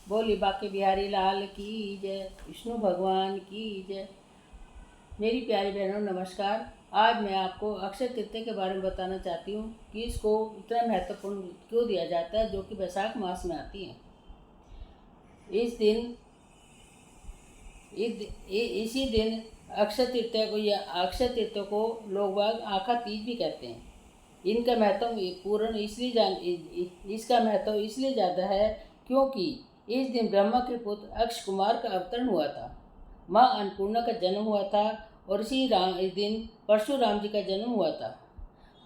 बोली बाके बिहारी लाल की जय, विष्णु भगवान की जय। मेरी प्यारी बहनों नमस्कार। आज मैं आपको अक्षय तृतीया के बारे में बताना चाहती हूँ कि इसको इतना महत्वपूर्ण क्यों दिया जाता है, जो कि वैशाख मास में आती है। इस दिन इसी दिन अक्षय तृतीया को लोग बाग आखा तीज भी कहते हैं। इनका महत्व पूर्ण इसका महत्व इसलिए ज़्यादा है क्योंकि इस दिन ब्रह्मा के पुत्र अक्ष कुमार का अवतरण हुआ था, माँ अन्नपूर्णा का जन्म हुआ था और इस दिन परशुराम जी का जन्म हुआ था।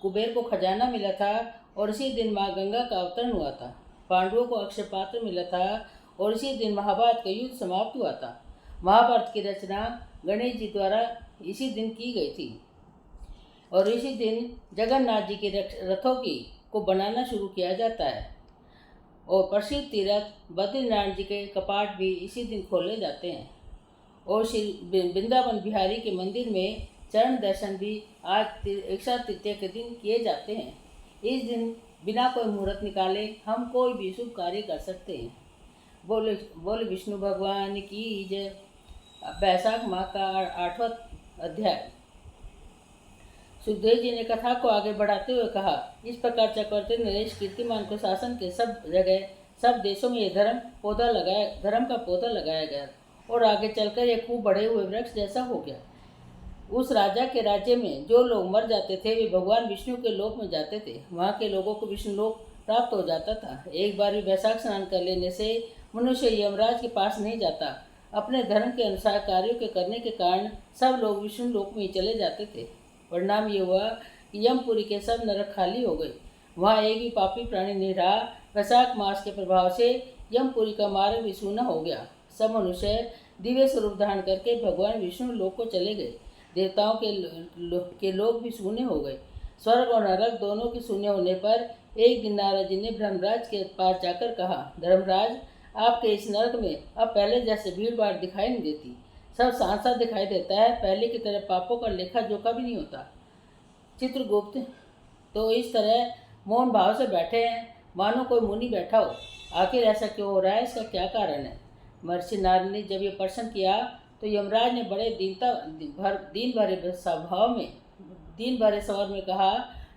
कुबेर को खजाना मिला था और इसी दिन माँ गंगा का अवतरण हुआ था। पांडवों को अक्षय पात्र मिला था और इसी दिन महाभारत का युद्ध समाप्त हुआ था। महाभारत की रचना गणेश जी द्वारा इसी दिन की गई थी और इसी दिन जगन्नाथ जी के रथों को बनाना शुरू किया जाता है और प्रसिद्ध तीर्थ बद्रीनाथ जी के कपाट भी इसी दिन खोले जाते हैं और श्री वृंदावन बिहारी के मंदिर में चरण दर्शन भी आज अक्षय तृतीया के दिन किए जाते हैं। इस दिन बिना कोई मुहूर्त निकाले हम कोई भी शुभ कार्य कर सकते हैं। बोले बोले विष्णु भगवान की जय। वैशाख माह का 8वां अध्याय। सुखदेव जी ने कथा को आगे बढ़ाते हुए कहा, इस प्रकार चक्रवर्ती नरेश कीर्तिमान को शासन के सब जगह सब देशों में ये धर्म का पौधा लगाया गया और आगे चलकर यह खूब बढ़े हुए वृक्ष जैसा हो गया। उस राजा के राज्य में जो लोग मर जाते थे वे भगवान विष्णु के लोक में जाते थे। वहाँ के लोगों को विष्णु लोक प्राप्त हो जाता था। एक बार भी वैशाख स्नान कर लेने से मनुष्य यमराज के पास नहीं जाता। अपने धर्म के अनुसार कार्यों के करने के कारण सब लोग विष्णु लोक में चले जाते थे। परिणाम ये हुआ कि यमपुरी के सब नरक खाली हो गए। वहाँ एक भी पापी प्राणी नहीं रहा। वैशाख मास के प्रभाव से यमपुरी का मार्ग भी सूना हो गया। सब मनुष्य दिव्य स्वरूप धारण करके भगवान विष्णु लोक को चले गए। देवताओं के लोग भी शून्य हो गए। स्वर्ग और नरक दोनों के शून्य होने पर एक दिन नारद जी ने धर्मराज के पास जाकर कहा, धर्मराज, आपके इस नरक में अब पहले जैसे भीड़ भाड़ दिखाई नहीं देती। सब साथ साथ दिखाई देता है। पहले की तरह पापों का लेखा जोखा भी नहीं होता। चित्रगुप्त तो इस तरह मौन भाव से बैठे हैं मानो कोई मुनि बैठा हो। आखिर ऐसा क्यों हो रहा है? इसका क्या कारण है? महर्षि नारद ने जब ये प्रश्न किया तो यमराज ने बड़े दीन भरे स्वर में कहा,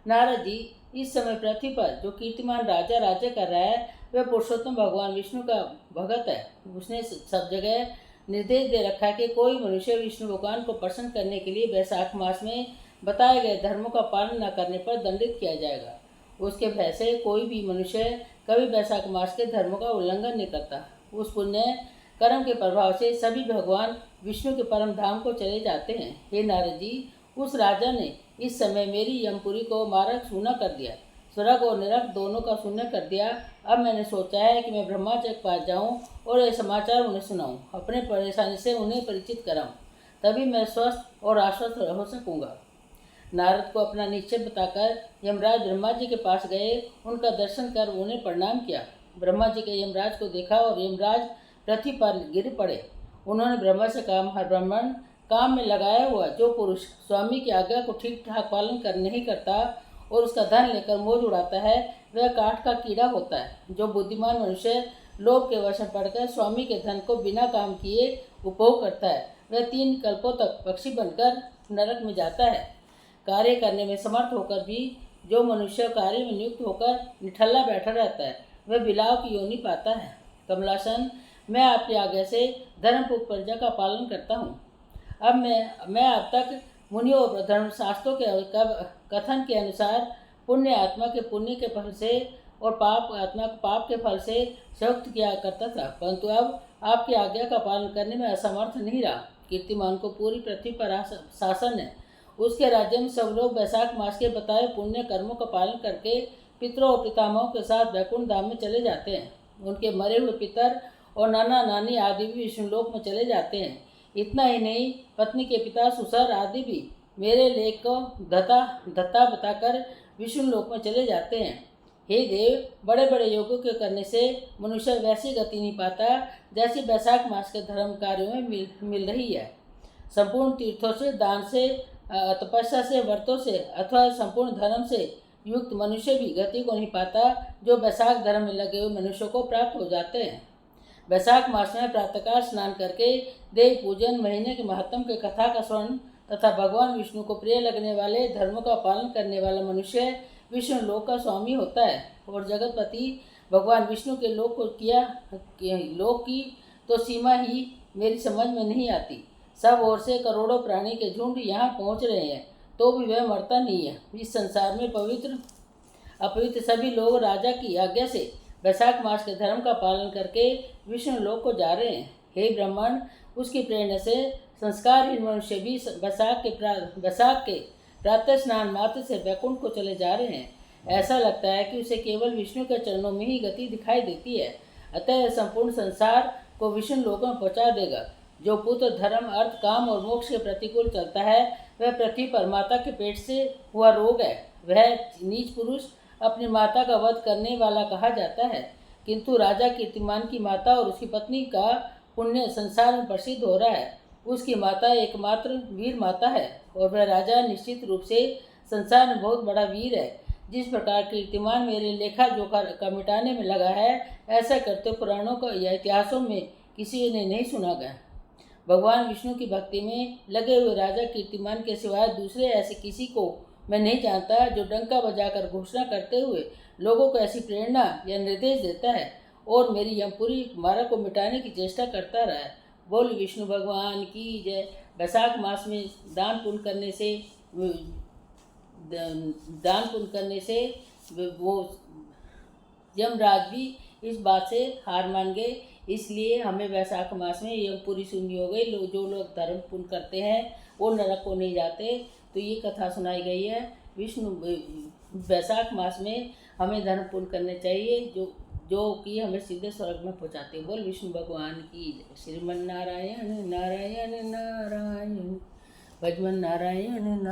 नारद जी, इस समय पृथ्वी पर जो कीर्तिमान राजा राज्य कर रहा है वह पुरुषोत्तम भगवान विष्णु का भगत है। उसने सब जगह निर्देश दे रखा है कि कोई मनुष्य विष्णु भगवान को प्रसन्न करने के लिए वैशाख मास में बताए गए धर्मों का पालन न करने पर दंडित किया जाएगा। उसके भय से कोई भी मनुष्य कभी वैशाख मास के धर्मों का उल्लंघन नहीं करता। उस पुण्य कर्म के प्रभाव से सभी भगवान विष्णु के परम धाम को चले जाते हैं। हे नारद जी, उस राजा ने इस समय मेरी यमपुरी को मार्ग शून्य कर दिया, स्वर्ग और नरक दोनों का शून्य कर दिया। अब मैंने सोचा है कि मैं ब्रह्मा जी के पास जाऊं और ये समाचार उन्हें सुनाऊं, अपने परेशानी से उन्हें परिचित कराऊं, तभी मैं स्वस्थ और आश्वस्त हो सकूंगा। नारद को अपना निश्चय बताकर यमराज ब्रह्मा जी के पास गए। उनका दर्शन कर उन्हें प्रणाम किया। ब्रह्मा जी के यमराज को देखा और यमराज पृथ्वी पर गिर पड़े। उन्होंने ब्रह्मा से कहा, हर ब्राह्मण, काम में लगाया हुआ जो पुरुष स्वामी की आज्ञा को ठीक ठाक पालन कर नहीं करता और उसका धन लेकर मौज उड़ाता है वह काठ का कीड़ा होता है। जो बुद्धिमान मनुष्य लोभ के वश में पड़कर स्वामी के धन को बिना काम किए उपभोग करता है वह 3 कल्पों तक पक्षी बनकर नरक में जाता है। कार्य करने में समर्थ होकर भी जो मनुष्य कार्य में नियुक्त होकर निठल्ला बैठा रहता है वह बिलाव की योनि पाता है। कमलासन, मैं आपकी आज्ञा से धर्मपूर्ण प्रजा का पालन करता हूँ। अब मैं अब तक मुनियों और धर्मशास्त्रों के कथन के अनुसार पुण्य आत्मा के पुण्य के फल से और पाप आत्मा के पाप के फल से संयुक्त किया करता था, परंतु अब आपकी आज्ञा का पालन करने में असमर्थ नहीं रहा। कीर्तिमान को पूरी पृथ्वी पर शासन है। उसके राज्य में सब लोग वैशाख मास के बताए पुण्य कर्मों का पालन करके पितरों और पितामहों के साथ वैकुंठ धाम में चले जाते हैं। उनके मरे हुए पितर और नाना नानी आदि भी विष्णु लोक में चले जाते हैं। इतना ही नहीं, पत्नी के पिता सुसर आदि भी मेरे लेख को धत्ता बताकर विष्णु लोक में चले जाते हैं। हे देव, बड़े बड़े योगों के करने से मनुष्य वैसी गति नहीं पाता जैसी वैशाख मास के धर्म कार्यों में मिल रही है। संपूर्ण तीर्थों से, दान से, तपस्या से, व्रतों से अथवा संपूर्ण धर्म से युक्त मनुष्य भी गति को नहीं पाता जो वैशाख धर्म में लगे हुए मनुष्यों को प्राप्त हो जाते हैं। वैशाख मास में प्रातःकाल स्नान करके देव पूजन, महीने के महात्म के कथा का श्रवण तथा भगवान विष्णु को प्रिय लगने वाले धर्म का पालन करने वाला मनुष्य विष्णु लोक का स्वामी होता है। और जगतपति भगवान विष्णु के लोक की तो सीमा ही मेरी समझ में नहीं आती। सब ओर से करोड़ों प्राणी के झुंड यहाँ पहुँच रहे हैं, तो भी वह मरता नहीं है। इस संसार में पवित्र अपवित्र सभी लोग राजा की आज्ञा से वैशाख मास के धर्म का पालन करके विष्णु लोक को जा रहे हैं। हे ब्राह्मण, उसकी प्रेरणा से संस्कारहीन मनुष्य भी वैशाख के प्रातः स्नान मात्र से वैकुंठ को चले जा रहे हैं। ऐसा लगता है कि उसे केवल विष्णु के चरणों में ही गति दिखाई देती है। अतः संपूर्ण संसार को विष्णु लोक में पहुँचा देगा। जो पुत्र धर्म, अर्थ, काम और मोक्ष के प्रतिकूल चलता है, वह पृथ्वी पर माता के पेट से हुआ रोग है। वह नीच पुरुष अपनी माता का वध करने वाला कहा जाता है, किंतु राजा कीर्तिमान की माता और उसकी पत्नी का पुण्य संसार में प्रसिद्ध हो रहा है। उसकी माता एकमात्र वीर माता है और वह राजा निश्चित रूप से संसार में बहुत बड़ा वीर है। जिस प्रकार कीर्तिमान मेरे लेखा जोखा का मिटाने में लगा है, ऐसा करते पुराणों का या इतिहासों में किसी ने नहीं सुना गया। भगवान विष्णु की भक्ति में लगे हुए राजा कीर्तिमान के सिवाय दूसरे ऐसे किसी को मैं नहीं जानता जो डंका बजाकर घोषणा करते हुए लोगों को ऐसी प्रेरणा या निर्देश देता है और मेरी यमपुरी मारा को मिटाने की चेष्टा करता रहा है। बोल विष्णु भगवान की जय। वैशाख मास में दान पुण्य करने से वो यमराज भी इस बात से हार मान गए। इसलिए हमें वैशाख मास में यमपुरी सुननी हो गई। जो लोग धर्म पुण्य करते हैं वो नरक को नहीं जाते। तो ये कथा सुनाई गई है। वैशाख मास में हमें धर्म पुण्य करने चाहिए जो कि हमें सीधे स्वर्ग में पहुँचाते हैं। बोल विष्णु भगवान की श्रीमन नारायण नारायण नारायण भजमन नारायण।